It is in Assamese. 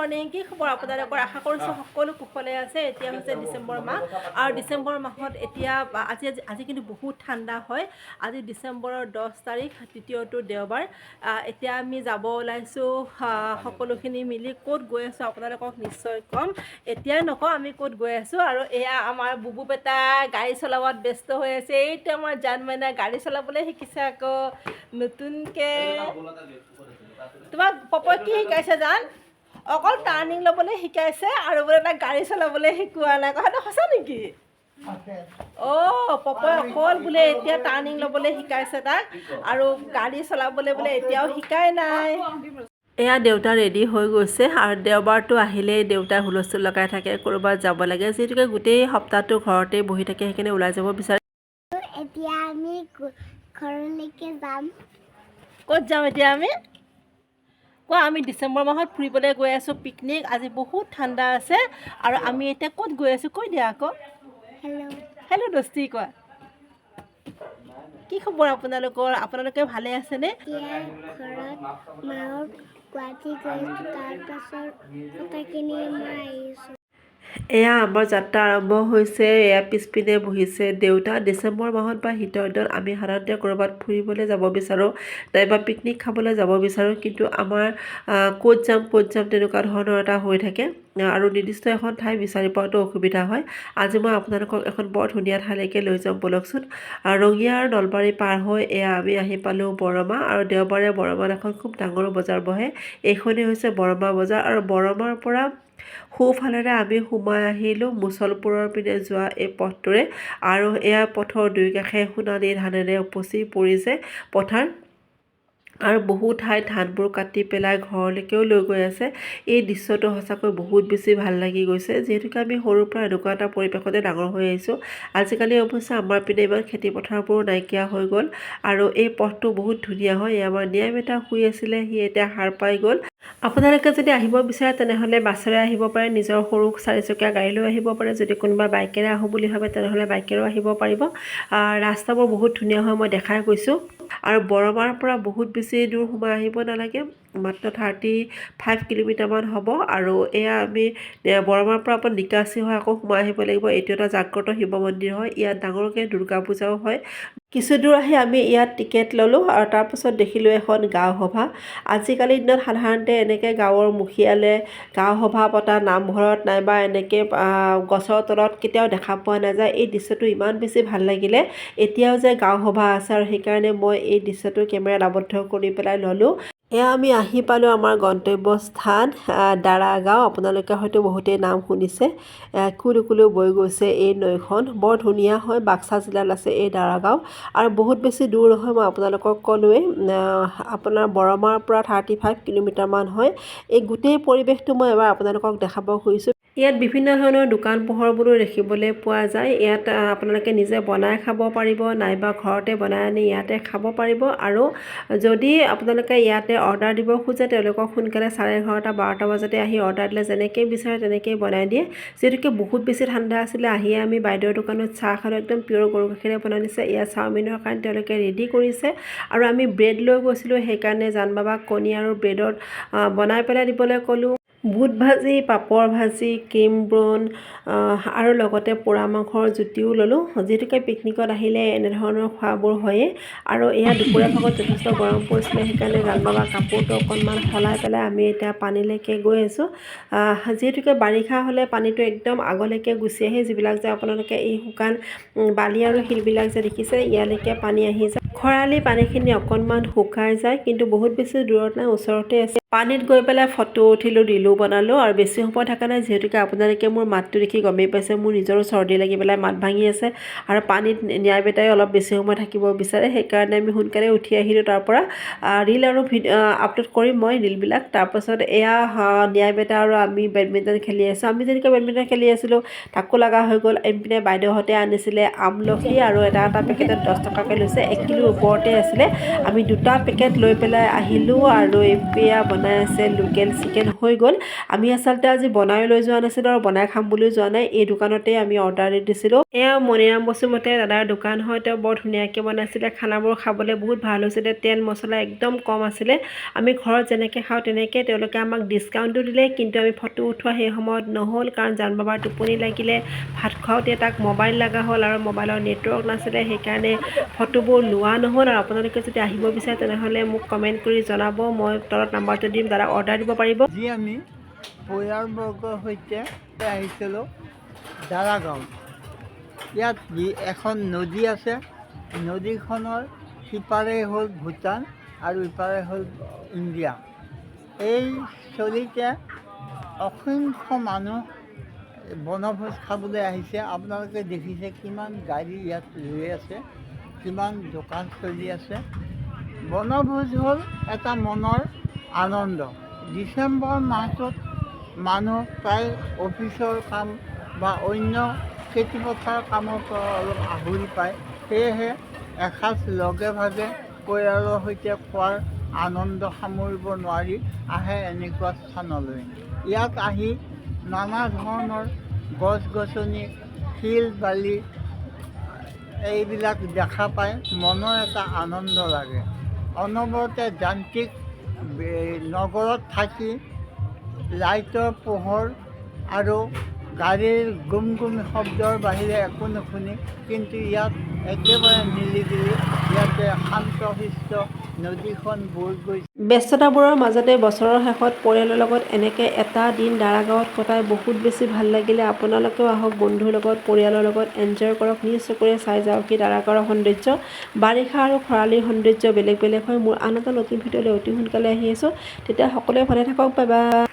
মৰ্ণিং কি খবৰ আপোনালোকৰ আশা কৰিছোঁ সকলো কুশলে আছে এতিয়া হৈছে ডিচেম্বৰ মাহ আৰু ডিচেম্বৰ মাহত এতিয়া আজি কিন্তু বহুত ঠাণ্ডা হয় আজি ডিচেম্বৰৰ 10 তাৰিখ তৃতীয়টো দেওবাৰ এতিয়া আমি যাব ওলাইছোঁ সকলোখিনি মিলি ক'ত গৈ আছোঁ আপোনালোকক নিশ্চয় ক'ম এতিয়া নকওঁ আমি ক'ত গৈ আছোঁ আৰু এয়া আমাৰ বুবু বেটা গাড়ী চলাবত ব্যস্ত হৈ আছে এইটো আমাৰ জান মাইনা গাড়ী চলাবলৈ শিকিছে আকৌ নতুনকৈ তোমাক পপই কি শিকাইছে জান অকল টাৰ্ণিং ল'বলৈ শিকাইছে আৰু বোলে তাক গাড়ী চলাবলৈ শিকোৱা নাই কথাটো সঁচা নেকি পপই অকল বোলে এতিয়া টাৰ্ণিং ল'বলৈ শিকাইছে তাক আৰু গাড়ী চলাবলৈ বোলে এতিয়াও শিকাই নাই এয়া দেউতা ৰেডি হৈ গৈছে আৰু দেওবাৰটো আহিলেই দেউতাই হুলস্থুল লগাই থাকে ক'ৰবাত যাব লাগে যিহেতুকে গোটেই সপ্তাহটো ঘৰতেই বহি থাকে সেইকাৰণে ওলাই যাব বিচাৰে এতিয়া আমি ঘৰলৈকে যাম ক'ত যাম এতিয়া আমি কোৱা আমি ডিচেম্বৰ মাহত ফুৰিবলৈ গৈ আছোঁ পিকনিক আজি বহুত ঠাণ্ডা আছে আৰু আমি এতিয়া ক'ত গৈ আছোঁ কৈ দিয়া আকৌ হেল্ল' দোস্তি কোৱা কি খবৰ আপোনালোকে ভালে আছেনে ঘৰত মাহত গুৱাহাটী গৈছোঁ তাৰপাছত কথাখিনি মই আহিছোঁ এয়া আমাৰ যাত্ৰা আৰম্ভ হৈছে এয়া পিছপিনে বহিছে দেউতা ডিচেম্বৰ মাহত বা শীতৰ দিনত আমি সাধাৰণতে ক'ৰবাত ফুৰিবলৈ যাব বিচাৰোঁ নাইবা পিকনিক খাবলৈ যাব বিচাৰোঁ কিন্তু আমাৰ ক'ত যাম তেনেকুৱা ধৰণৰ এটা হৈ থাকে আৰু নিৰ্দিষ্ট এখন ঠাই বিচাৰি পোৱাটো অসুবিধা হয় আজি মই আপোনালোকক এখন বৰ ধুনীয়া ঠাইলৈকে লৈ যাম ব'লকচোন ৰঙিয়া আৰু নলবাৰী পাৰ হৈ এয়া আমি আহি পালোঁ বৰমা আৰু দেওবাৰে বৰমাত এখন খুব ডাঙৰ বজাৰ বহে এইখনেই হৈছে বৰমা বজাৰ আৰু বৰমাৰ পৰা সোঁফালেৰে আমি সোমাই আহিলোঁ মুছলপুৰৰ পিনে যোৱা এই পথটোৰে আৰু এয়া পথৰ দুই কাষে সোণালী ধানেৰে উপচি পৰিছে পথাৰ আৰু বহু ঠাইত ধানবোৰ কাটি পেলাই ঘৰলৈকেও লৈ গৈ আছে এই দৃশ্যটো সঁচাকৈ বহুত বেছি ভাল লাগি গৈছে যিহেতুকে আমি সৰুৰ পৰা এনেকুৱা এটা পৰিৱেশতে ডাঙৰ হৈ আহিছোঁ আজিকালি অৱশ্যে আমাৰ পিনে ইমান খেতি পথাৰবোৰো নাইকিয়া হৈ গ'ল আৰু এই পথটো বহুত ধুনীয়া হয় আমাৰ নিয়াম এটা শুই আছিলে সি এতিয়া সাৰ পাই গ'ল আপোনালোকে যদি আহিব বিচাৰে তেনেহ'লে বাছেৰে আহিব পাৰে নিজৰ সৰু চাৰিচকীয়া গাড়ী লৈ আহিব পাৰে যদি কোনোবা বাইকেৰে আহোঁ বুলি ভাবে তেনেহ'লে বাইকেৰেও আহিব পাৰিব ৰাস্তাবোৰ বহুত ধুনীয়া হয় মই দেখাই গৈছোঁ আৰু বৰমাৰ পৰা বহুত বেছি দূৰ সোমাই আহিব নালাগে মাত্ৰ 35 কিলোমিটাৰমান হ'ব আৰু এয়া আমি বৰমাৰ পৰা আপোনাৰ নিকাচি হৈ আকৌ সোমাই আহিব লাগিব এইটো এটা জাগ্ৰত শিৱ মন্দিৰ হয় ইয়াত ডাঙৰকৈ দুৰ্গা পূজাও হয় কিছু দূৰ আহি আমি ইয়াত টিকেট ল'লোঁ আৰু তাৰপাছত দেখিলোঁ এখন গাঁও সভা আজিকালিৰ দিনত সাধাৰণতে এনেকৈ গাঁৱৰ মুখীয়ালে গাঁও সভা পতা নামঘৰত নাইবা এনেকৈ গছৰ তলত কেতিয়াও দেখা পোৱা নাযায় এই দৃশ্যটো ইমান বেছি ভাল লাগিলে এতিয়াও যে গাঁও সভা আছে আৰু সেইকাৰণে মই এই দৃশ্যটো কেমেৰাত আবদ্ধ কৰি পেলাই ল'লোঁ এয়া আমি আহি পালোঁ আমাৰ গন্তব্যস্থান দাৰাগাঁও আপোনালোকে হয়তো বহুতেই নাম শুনিছে কুলু কুলু বৈ গৈছে এই নৈখন বৰ ধুনীয়া হয় বাক্সা জিলাত আছে এই দাৰাগাঁও আৰু বহুত বেছি দূৰ নহয় মই আপোনালোকক ক'লোৱেই আপোনাৰ বৰমাৰ পৰা 35 কিলোমিটাৰমান হয় এই গোটেই পৰিৱেশটো মই এবাৰ আপোনালোকক দেখাব খুজিছোঁ ইয়াত বিভিন্ন ধৰণৰ দোকান পোহৰবোৰো দেখিবলৈ পোৱা যায় ইয়াত আপোনালোকে নিজে বনাই খাব পাৰিব নাইবা ঘৰতে বনাই আনি ইয়াতে খাব পাৰিব আৰু যদি আপোনালোকে ইয়াতে অৰ্ডাৰ দিব খোজে তেওঁলোকক সোনকালে 11:30 12টা বজাতে আহি অৰ্ডাৰ দিলে যেনেকৈ বিচাৰে তেনেকৈয়ে বনাই দিয়ে যিহেতুকে বহুত বেছি ঠাণ্ডা আছিলে আহিয়ে আমি বাইদেউৰ দোকানত চাহ খালোঁ একদম পিয়ৰ গৰু গাখীৰে বনাই দিছে ইয়াত চাওমিনৰ কাৰণে তেওঁলোকে ৰেডি কৰিছে আৰু আমি ব্ৰেড লৈ গৈছিলোঁ সেইকাৰণে জান বাবাক কণী আৰু ব্ৰেডত বনাই পেলাই দিবলৈ ক'লোঁ বুট ভাজি পাপৰ ভাজি ক্ৰীম ব্ৰন আৰু লগতে পোৰা মাংসৰ জুতিও ল'লোঁ যিহেতুকে পিকনিকত আহিলে এনেধৰণৰ খোৱাবোৰ হয়েই আৰু এয়া দুপৰীয়া ভাগত যথেষ্ট গৰম পৰিছিলে সেইকাৰণে জান বাবা কাপোৰটো অকণমান সলাই পেলাই আমি এতিয়া পানীলৈকে গৈ আছোঁ যিহেতুকে বাৰিষা হ'লে পানীটো একদম আগলৈকে গুচি আহে যিবিলাক যে আপোনালোকে এই শুকান বালি আৰু শিলবিলাক যে দেখিছে ইয়ালৈকে পানী আহি যায় খৰালি পানীখিনি অকণমান শুকাই যায় কিন্তু বহুত বেছি দূৰত নাই ওচৰতে আছে পানীত গৈ পেলাই ফটো উঠিলোঁ ৰিলো বনালোঁ আৰু বেছি সময় থকা নাই যিহেতুকে আপোনালোকে মোৰ মাতটো দেখি গমেই পাইছে মোৰ নিজৰো চৰ্দি লাগি পেলাই মাত ভাঙি আছে আৰু পানীত ন্যায় বেটাই অলপ বেছি সময় থাকিব বিচাৰে সেইকাৰণে আমি সোনকালে উঠি আহিলোঁ তাৰ পৰা ৰিল আৰু আপলোড কৰিম মই ৰিলবিলাক তাৰপাছত এয়া ন্যায় বেটা আৰু আমি বেডমিণ্টন খেলি আছোঁ আমি যেনেকৈ বেডমিণ্টন খেলি আছিলোঁ তাকো লগা হৈ গ'ল এইপিনে বাইদেউহঁতে আনিছিলে আমলখি আৰু এটা পেকেটত 10 টকাকৈ লৈছে 1 কিলোৰ ওপৰতে আছিলে আমি 2টা পেকেট লৈ পেলাই আহিলোঁ আৰু এয়া বনাই আছে লোকেল চিকেন হৈ গ'ল আমি আচলতে আজি বনাই লৈ যোৱা নাছিলোঁ আৰু বনাই খাম বুলিও যোৱা নাই এই দোকানতে আমি অৰ্ডাৰ দি দিছিলোঁ এয়া মণিৰাম বসুমতাৰী দাদাৰ দোকান হয় তেওঁ বৰ ধুনীয়াকৈ বনাইছিলে খানাবোৰ খাবলৈ বহুত ভাল হৈছিলে তেল মছলা একদম কম আছিলে আমি ঘৰত যেনেকৈ খাওঁ তেনেকৈ তেওঁলোকে আমাক ডিছকাউণ্টো দিলে কিন্তু আমি ফটো উঠোৱা সেই সময়ত নহ'ল কাৰণ জান বাবাৰ টোপনি লাগিলে ভাত খাওঁতে তাক মোবাইল লগা হ'ল আৰু মোবাইলৰ নেটৱৰ্ক নাছিলে সেইকাৰণে ফটোবোৰ লোৱা নহ'ল আৰু আপোনালোকে যদি আহিব বিচাৰে তেনেহ'লে মোক কমেণ্ট কৰি জনাব মই তলত নাম্বাৰটো দিম দাদা অৰ্ডাৰ দিব পাৰিব আজি আমি পৰিয়ালবৰ্গৰ সৈতে আহিছিলোঁ দাৰাগাঁও ইয়াত এখন নদী আছে নদীখনৰ সিপাৰে হ'ল ভূটান আৰু ইপাৰে হ'ল ইণ্ডিয়া এই স্থলীতে অসংখ্য মানুহ বনভোজ খাবলৈ আহিছে আপোনালোকে দেখিছে কিমান গাড়ী ইয়াত ৰৈ আছে কিমান দোকান চলি আছে বনভোজ হ'ল এটা মনৰ আনন্দ ডিচেম্বৰ মাহটোত মানুহ প্ৰায় অফিচৰ কাম বা অন্য খেতিপথাৰ কামৰ পৰা অলপ আহৰি পায় সেয়েহে এসাঁজ লগে ভাগে পৰিয়ালৰ সৈতে খোৱাৰ আনন্দ সামৰিব নোৱাৰি আহে এনেকুৱা স্থানলৈ ইয়াত আহি নানা ধৰণৰ গছ গছনি শিল বালি এইবিলাক দেখা পাই মনৰ এটা আনন্দ লাগে অনবৰতে যান্ত্ৰিক নগৰত থাকি লাইটৰ পোহৰ আৰু গাড়ীৰ গুম গুম শব্দৰ বাহিৰে একো নুশুনি কিন্তু ইয়াত একেবাৰে নিলিবিলি ইয়াতে শান্তশিষ্ট নদীখন বৈ গৈছে ব্যস্ততাবোৰৰ মাজতে বছৰৰ শেষত পৰিয়ালৰ লগত এনেকৈ এটা দিন দাৰাগাঁৱত কটাই বহুত বেছি ভাল লাগিলে আপোনালোকেও আহক বন্ধুৰ লগত পৰিয়ালৰ লগত এনজয় কৰক নিজ চকুৰে চাই যাওক কি দাৰাগাঁৱৰ সৌন্দৰ্য বাৰিষা আৰু খৰালিৰ সৌন্দৰ্য বেলেগ বেলেগ হয় মোৰ আন এটা নতুন ভিডিঅ'লৈ অতি সোনকালে আহি আছোঁ তেতিয়া সকলোৱে ভালে থাকক বাই বাই